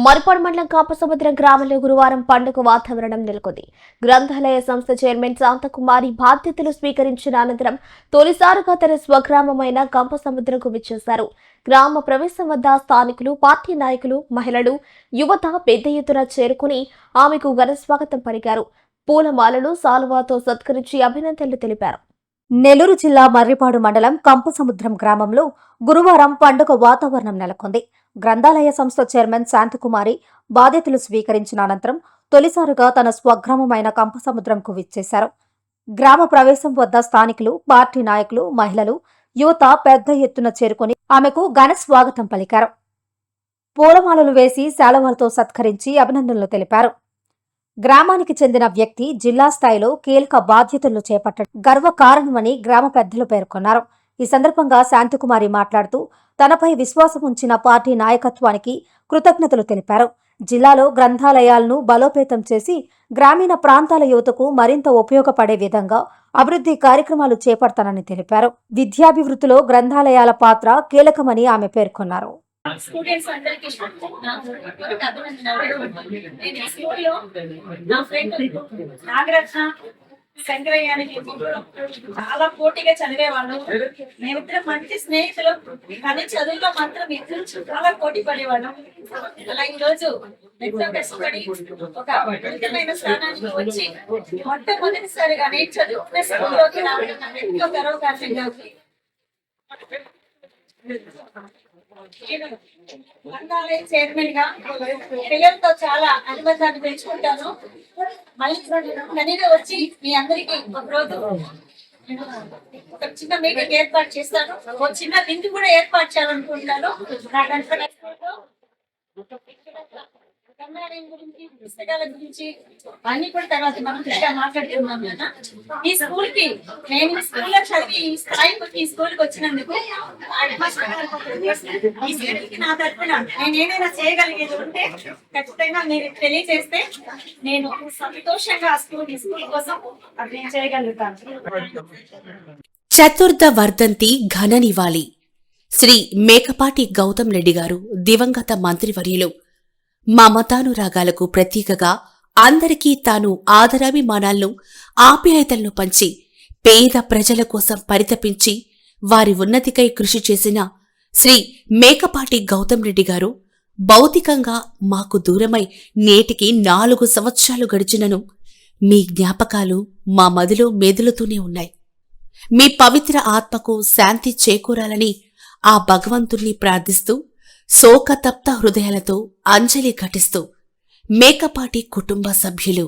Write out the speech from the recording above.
మరిపాడు మండలం కాపసముద్రం గ్రామంలో గురువారం పండుగ వాతావరణం నెలకొంది. గ్రంథాలయ సంస్థ చైర్మన్ శాంతకుమారి బాధ్యతలు స్వీకరించిన అనంతరం తొలిసారిగా తన స్వగ్రామమైన కాపసముద్రంకు విచ్చేశారు. గ్రామ ప్రవేశం వద్ద స్థానికులు, పార్టీ నాయకులు, మహిళలు, యువత పెద్ద ఎత్తున చేరుకుని ఆమెకు ఘన స్వాగతం పలికారు. పూలమాలలు, సాలువాతో సత్కరించి అభినందనలు తెలిపారు. నెల్లూరు జిల్లా మర్రిపాడు మండలం కంపసముద్రం గ్రామంలో గురువారం పండుగ వాతావరణం నెలకొంది. గ్రంథాలయ సంస్థ చైర్మన్ శాంతకుమారి బాధ్యతలు స్వీకరించిన అనంతరం తొలిసారిగా తన స్వగ్రామమైన కంపసముద్రంకు విచ్చేశారు. గ్రామ ప్రవేశం వద్ద స్థానికులు, పార్టీ నాయకులు, మహిళలు, యువత పెద్ద ఎత్తున చేరుకుని ఆమెకు ఘన స్వాగతం పలికారు. పూలమాలలు వేసి శాలువాలతో సత్కరించి అభినందనలు తెలిపారు. గ్రామానికి చెందిన వ్యక్తి జిల్లా స్థాయిలో కీలక బాధ్యతలు చేపట్టడం గర్వకారణమని గ్రామ పెద్దలు పేర్కొన్నారు. ఈ సందర్భంగా శాంతకుమారి మాట్లాడుతూ తనపై విశ్వాసం ఉంచిన పార్టీ నాయకత్వానికి కృతజ్ఞతలు తెలిపారు. జిల్లాలో గ్రంథాలయాలను బలోపేతం చేసి గ్రామీణ ప్రాంతాల యువతకు మరింత ఉపయోగపడే విధంగా అభివృద్ధి కార్యక్రమాలు చేపడతానని తెలిపారు. విద్యాభివృద్ధిలో గ్రంథాలయాల పాత్ర కీలకమని ఆమె పేర్కొన్నారు. స్టూడెంట్స్ అందరికీ నేను స్కూల్లో నా ఫ్రెండ్ నాగరత్న, శంకరయ్య అని చాలా పోటీగా చదివేవాళ్ళు. మేమిద్దరం మంచి స్నేహితులు, కానీ చదువులో మాత్రం ఇద్దరు చాలా పోటీ పడేవాళ్ళం. అలా ఈరోజు కష్టపడి ఒక అద్భుతమైన స్థానానికి వచ్చి మొట్టమొదటిసారిగా నేను చదువుకునే స్కూల్లోకి రావడం నాకు ఎంతో గర్వకారణంగా ఉంది. గ్రంథాలయ చైర్మన్ గా పిల్లలతో చాలా అనుబంధాన్ని పెంచుకుంటాను. మళ్ళీ కనీగా వచ్చి మీ అందరికి ఒక రోజు ఒక చిన్న మీటింగ్ ఏర్పాటు చేస్తాను. ఒక చిన్న విందు కూడా ఏర్పాటు చేయాలనుకుంటున్నాను. గురించి, పుస్తకాల గురించి అన్ని కూడా తర్వాత మనం మాట్లాడుతున్నాం కదా. ఈ స్కూల్ కి నేను ఈ స్కూల్లో చదివి ఈ స్థాయికి ఈ స్కూల్ కి వచ్చినందుకు ఈ స్కూల్ కి నా తరఫున నేను ఏదైనా చేయగలిగేది ఉంటే ఖచ్చితంగా మీరు తెలియజేస్తే నేను సంతోషంగా ఈ స్కూల్ కోసం అది చేయగలుగుతాను. చతుర్థ వర్ధంతి ఘన నివాళి. శ్రీ మేకపాటి గౌతమ్ రెడ్డి గారు దివంగత మంత్రివర్యులు. మమతానురాగాలకు ప్రతీకగా అందరికీ తాను ఆదరాభిమానాలను, ఆప్యాయతలను పంచి పేద ప్రజల కోసం పరితపించి వారి ఉన్నతికై కృషి చేసిన శ్రీ మేకపాటి గౌతమ్ రెడ్డి గారు భౌతికంగా మాకు దూరమై నేటికి 4 సంవత్సరాలు గడిచినను మీ జ్ఞాపకాలు మా మదిలో మెదులుతూనే ఉన్నాయి. మీ పవిత్ర ఆత్మకు శాంతి చేకూరాలని ఆ భగవంతుణ్ణి ప్రార్థిస్తూ శోకతప్త హృదయాలతో అంజలి ఘటిస్తూ మేకపాటి కుటుంబ సభ్యులు.